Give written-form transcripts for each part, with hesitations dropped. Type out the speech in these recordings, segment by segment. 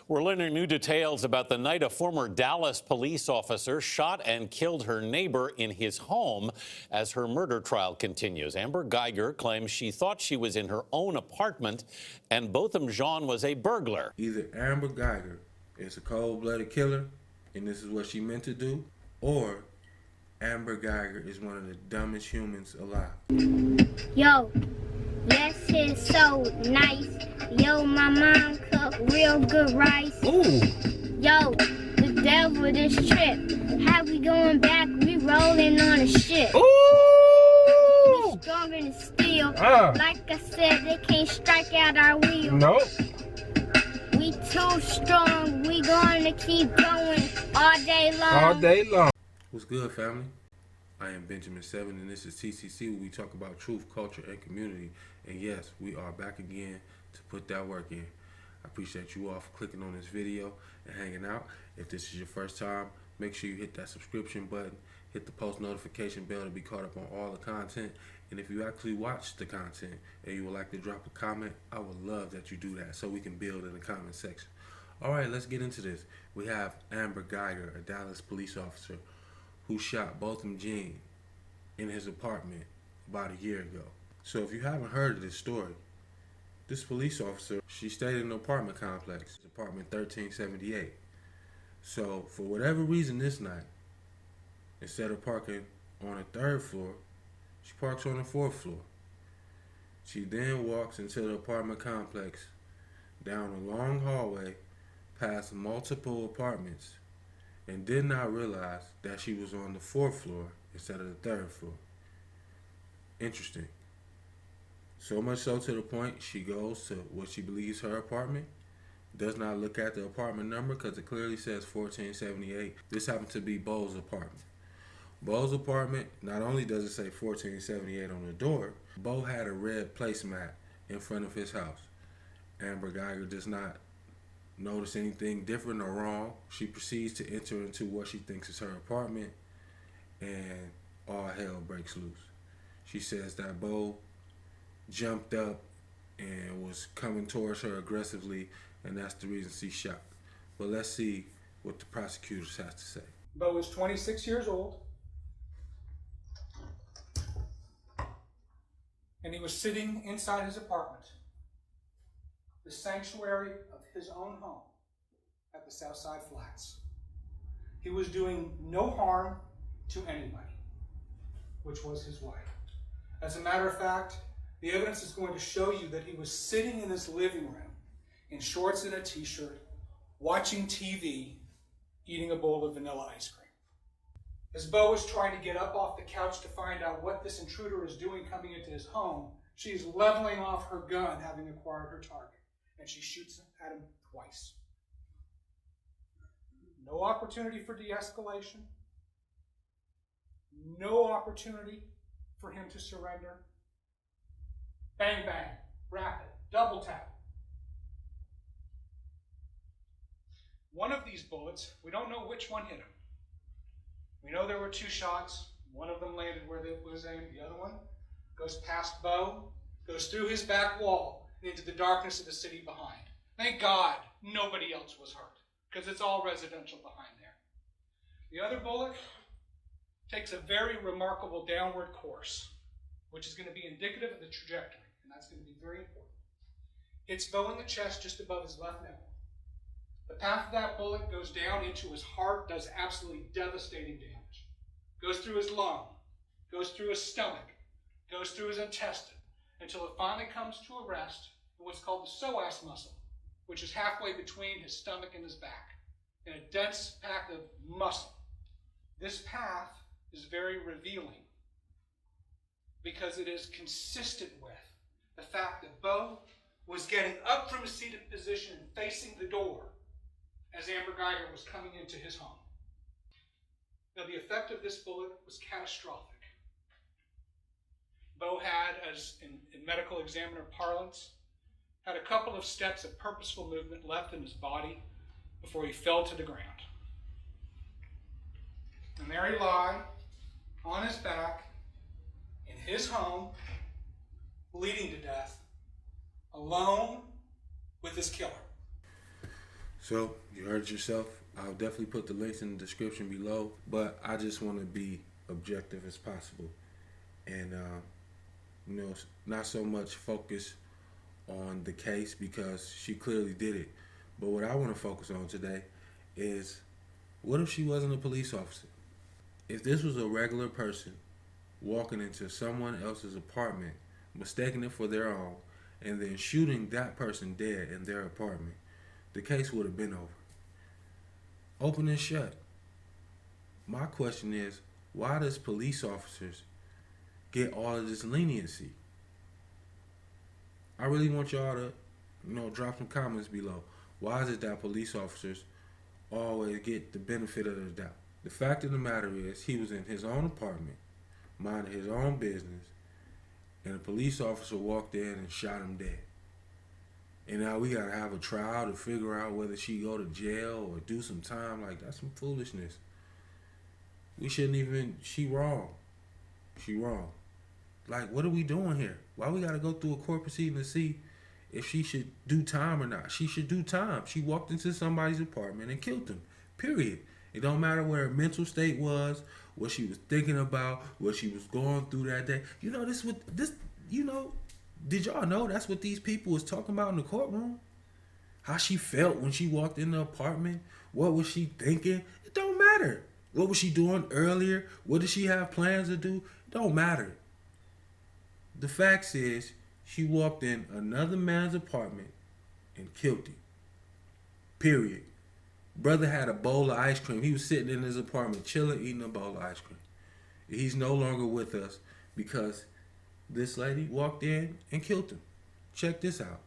We're learning new details about the night a former Dallas police officer shot and killed her neighbor in his home as her murder trial continues. Amber Guyger claims she thought she was in her own apartment and Botham Jean was a burglar. Either Amber Guyger is a cold-blooded killer and this is what she meant to do, or Amber Guyger is one of the dumbest humans alive. Yo, yes, it's so nice. Yo, my mom cooked real good rice. Ooh. Yo, the devil this trip. How we going back? We rolling on a ship. Ooh! We stronger than steel. Like I said, they can't strike out our wheel. Nope. We too strong. We gonna keep going all day long. All day long. What's good, family? I am Benjamin Seven, and this is TCC, where we talk about truth, culture, and community. And yes, we are back again to put that work in. I appreciate you all for clicking on this video and hanging out. If this is your first time, make sure you hit that subscription button, hit the post notification bell to be caught up on all the content. And if you actually watch the content and you would like to drop a comment, I would love that you do that so we can build in the comment section. All right, let's get into this. We have Amber Guyger, a Dallas police officer, who shot Botham Jean in his apartment about a year ago. So if you haven't heard of this story, this police officer, she stayed in an apartment complex, apartment 1378. So for whatever reason this night, instead of parking on the 3rd floor, she parks on the 4th floor. She then walks into the apartment complex, down a long hallway, past multiple apartments, and did not realize that she was on the 4th floor instead of the 3rd floor. Interesting. So much so to the point she goes to what she believes her apartment, does not look at the apartment number because it clearly says 1478. This happened to be Bo's apartment. Bo's apartment, not only does it say 1478 on the door, Bo had a red placemat in front of his house. Amber Guyger does not notice anything different or wrong. She proceeds to enter into what she thinks is her apartment, and all hell breaks loose. She says that Bo jumped up and was coming towards her aggressively, and that's the reason she shot. But let's see what the prosecutors have to say. Bo is 26 years old, and he was sitting inside his apartment, the sanctuary of his own home at the Southside Flats. He was doing no harm to anybody, which was his wife. As a matter of fact, the evidence is going to show you that he was sitting in his living room in shorts and a t-shirt, watching TV, eating a bowl of vanilla ice cream. As Bo is trying to get up off the couch to find out what this intruder is doing coming into his home, she is leveling off her gun, having acquired her target, and she shoots at him twice. No opportunity for de-escalation. No opportunity for him to surrender. Bang, bang, rapid, double tap. One of these bullets, we don't know which one hit him. We know there were 2 shots. One of them landed where it was aimed. The other one goes past Bo, goes through his back wall and into the darkness of the city behind. Thank God nobody else was hurt, because it's all residential behind there. The other bullet takes a very remarkable downward course, which is going to be indicative of the trajectory, and that's going to be very important. Hits Bo in the chest just above his left nipple. The path of that bullet goes down into his heart, does absolutely devastating damage. Goes through his lung, goes through his stomach, goes through his intestine, until it finally comes to a rest in what's called the psoas muscle, which is halfway between his stomach and his back, in a dense pack of muscle. This path is very revealing because it is consistent with the fact that Bo was getting up from his seated position and facing the door as Amber Guyger was coming into his home. Now, the effect of this bullet was catastrophic. Bo had, as in medical examiner parlance, had a couple of steps of purposeful movement left in his body before he fell to the ground. And there he lay, on his back, in his home, bleeding to death, alone with his killer. So, you heard it yourself. I'll definitely put the links in the description below, but I just want to be objective as possible. And, not so much focus on the case because she clearly did it. But what I want to focus on today is, what if she wasn't a police officer? If this was a regular person walking into someone else's apartment, mistaking it for their own, and then shooting that person dead in their apartment, the case would have been over. Open and shut. My question is, why does police officers get all of this leniency? I really want y'all to, drop some comments below. Why is it that police officers always get the benefit of the doubt? The fact of the matter is, he was in his own apartment, minding his own business, and a police officer walked in and shot him dead. And now we gotta have a trial to figure out whether she go to jail or do some time. Like, that's some foolishness. We shouldn't even, she wrong. She wrong. Like, what are we doing here? Why we gotta go through a court proceeding to see if she should do time or not? She should do time. She walked into somebody's apartment and killed him. Period. It don't matter where her mental state was, what she was thinking about, what she was going through that day. Did y'all know that's what these people was talking about in the courtroom? How she felt when she walked in the apartment? What was she thinking? It don't matter. What was she doing earlier? What did she have plans to do? It don't matter. The facts is, she walked in another man's apartment and killed him. Period. Brother had a bowl of ice cream. He was sitting in his apartment, chilling, eating a bowl of ice cream. He's no longer with us because this lady walked in and killed him. Check this out.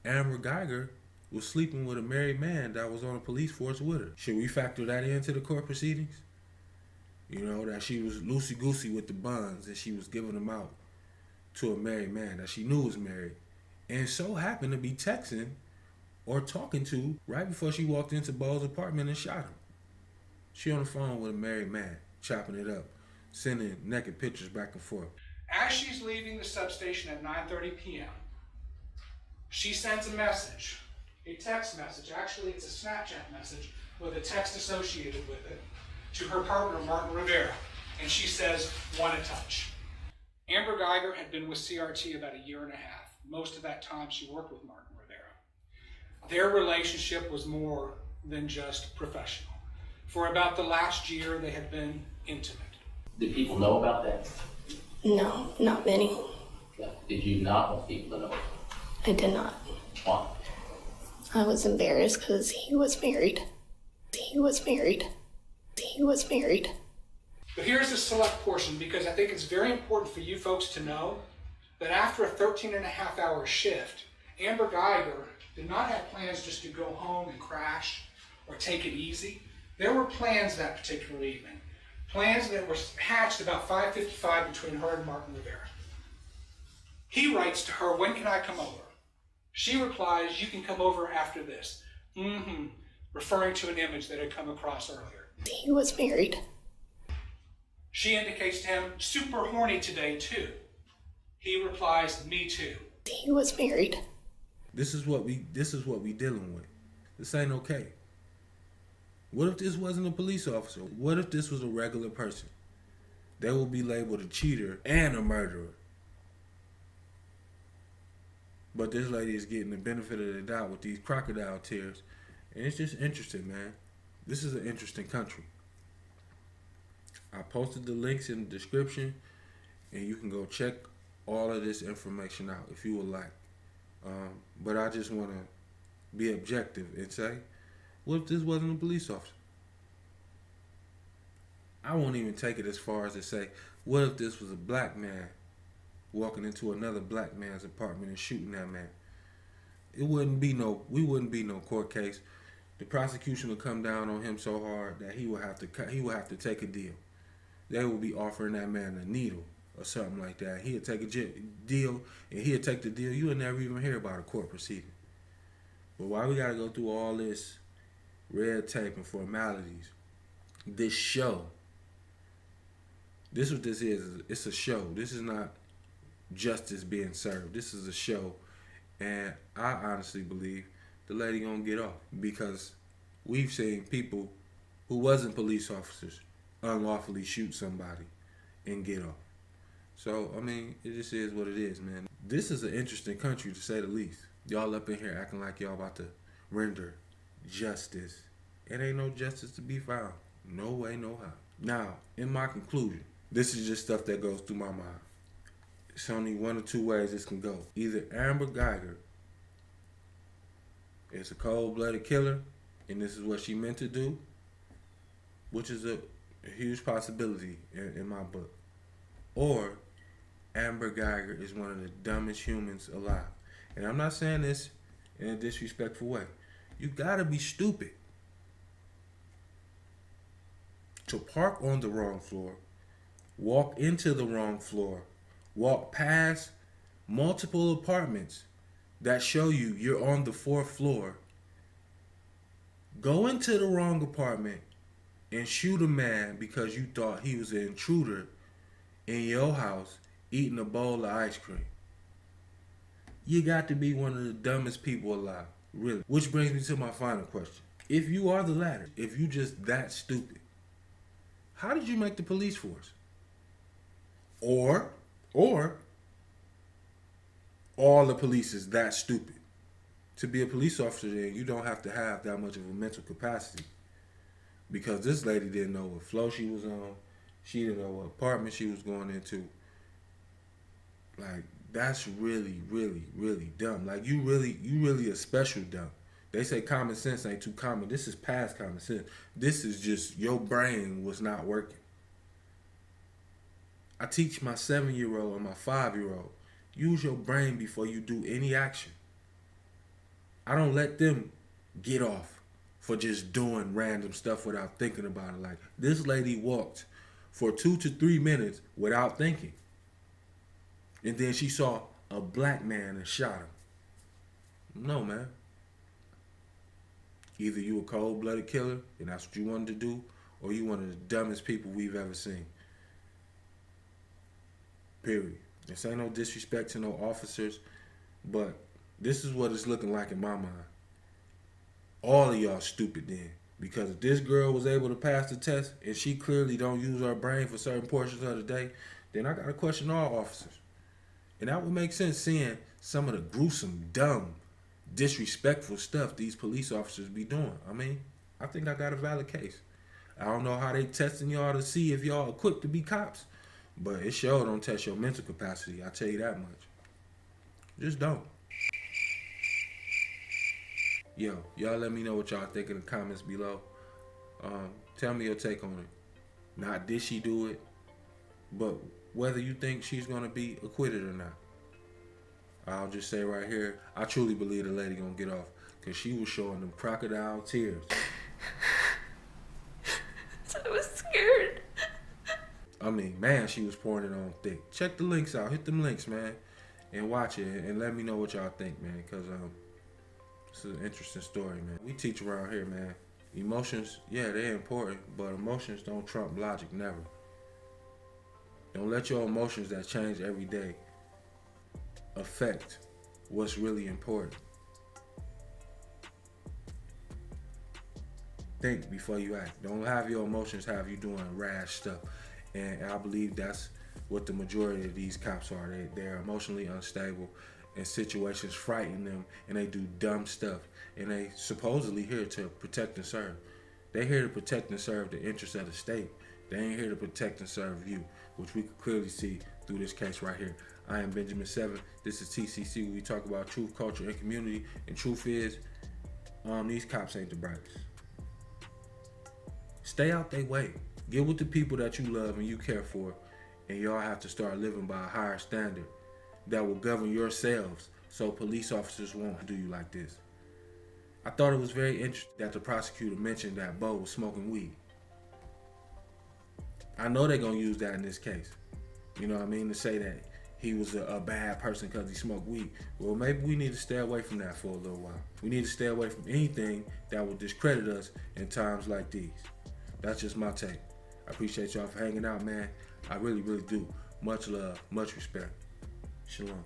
Amber Guyger was sleeping with a married man that was on a police force with her. Should we factor that into the court proceedings? That she was loosey-goosey with the buns and she was giving them out to a married man that she knew was married and so happened to be texting or talking to right before she walked into Bo's apartment and shot him. She on the phone with a married man, chopping it up, sending naked pictures back and forth. As she's leaving the substation at 9:30 p.m., she sends a message, a text message. Actually, it's a Snapchat message with a text associated with it to her partner, Martin Rivera. And she says, "Want to touch." Amber Guyger had been with CRT about 1.5 years. Most of that time she worked with Martin Rivera. Their relationship was more than just professional. For about the last year, they had been intimate. Did people know about that? No, not many. Yeah. Did you not want people to know? I did not. Why? I was embarrassed because he was married. He was married. He was married. But here's the select portion, because I think it's very important for you folks to know that after a 13.5-hour shift, Amber Guyger did not have plans just to go home and crash or take it easy. There were plans that particular evening. Plans that were hatched about 5:55 between her and Martin Rivera. He writes to her, "When can I come over?" She replies, "You can come over after this." Referring to an image that had come across earlier. He was married. She indicates to him, "Super horny today too." He replies, "Me too." He was married. This is what we dealing with. This ain't okay. What if this wasn't a police officer? What if this was a regular person? They will be labeled a cheater and a murderer. But this lady is getting the benefit of the doubt with these crocodile tears. And it's just interesting, man. This is an interesting country. I posted the links in the description, and you can go check all of this information out if you would like. But I just want to be objective and say, what if this wasn't a police officer? I won't even take it as far as to say, what if this was a black man walking into another black man's apartment and shooting that man? We wouldn't be no court case. The prosecution will come down on him so hard that he will have to take a deal. They will be offering that man a needle or something like that. He'll take a deal, and he'll take the deal. You will never even hear about a court proceeding. But why we gotta go through all this red tape and formalities? This show. This is what this is. It's a show. This is not justice being served. This is a show. And I honestly believe the lady gonna get off, because we've seen people who wasn't police officers unlawfully shoot somebody and get off. So, I mean, it just is what it is, man. This is an interesting country, to say the least. Y'all up in here acting like y'all about to render justice. It ain't no justice to be found. No way, no how. Now, in my conclusion, this is just stuff that goes through my mind. It's only one or two ways this can go. Either Amber Guyger is a cold-blooded killer, and this is what she meant to do, which is a huge possibility in my book. Or Amber Guyger is one of the dumbest humans alive. And I'm not saying this in a disrespectful way. You gotta be stupid to park on the wrong floor, walk into the wrong floor, walk past multiple apartments that show you you're on the 4th floor, go into the wrong apartment and shoot a man because you thought he was an intruder in your house eating a bowl of ice cream. You got to be one of the dumbest people alive, really. Which brings me to my final question. If you are the latter, if you just that stupid, how did you make the police force? Or all the police is that stupid. To be a police officer, then you don't have to have that much of a mental capacity. Because this lady didn't know what floor she was on. She didn't know what apartment she was going into. Like, that's really, really, really dumb. Like, you really a special dumb. They say common sense ain't too common. This is past common sense. This is just your brain was not working. I teach my 7-year-old and my 5-year-old, use your brain before you do any action. I don't let them get off for just doing random stuff without thinking about it. Like, this lady walked for 2 to 3 minutes without thinking. And then she saw a black man and shot him. No, man. Either you a cold-blooded killer, and that's what you wanted to do, or you one of the dumbest people we've ever seen. Period. This ain't no disrespect to no officers, but this is what it's looking like in my mind. All of y'all stupid then. Because if this girl was able to pass the test, and she clearly don't use her brain for certain portions of the day, then I got to question all officers. And that would make sense, seeing some of the gruesome, dumb, disrespectful stuff these police officers be doing. I mean, I think I got a valid case. I don't know how they testing y'all to see if y'all equipped to be cops, but it sure don't test your mental capacity. I tell you that much. Just don't. Yo, y'all let me know what y'all think in the comments below. Tell me your take on it. Not did she do it, but whether you think she's gonna be acquitted or not. I'll just say right here, I truly believe the lady gonna get off, because she was showing them crocodile tears. I was scared. I mean, man, she was pouring it on thick. Check the links out. Hit them links, man, and watch it, and let me know what y'all think, man, because this is an interesting story, man. We teach around here, man. Emotions, yeah, they're important, but emotions don't trump logic, never. Don't let your emotions that change every day affect what's really important. Think before you act. Don't have your emotions have you doing rash stuff. And I believe that's what the majority of these cops are. They're emotionally unstable, and situations frighten them, and they do dumb stuff. And they supposedly here to protect and serve. They're here to protect and serve the interests of the state. They ain't here to protect and serve you, which we can clearly see through this case right here. I am Benjamin 7. This is TCC, where we talk about truth, culture, and community. And truth is, these cops ain't the brightest. Stay out their way. Get with the people that you love and you care for, and y'all have to start living by a higher standard that will govern yourselves, so police officers won't do you like this. I thought it was very interesting that the prosecutor mentioned that Bo was smoking weed. I know they're going to use that in this case. You know what I mean? To say that he was a bad person because he smoked weed. Well, maybe we need to stay away from that for a little while. We need to stay away from anything that will discredit us in times like these. That's just my take. I appreciate y'all for hanging out, man. I really, really do. Much love, much respect. Shalom.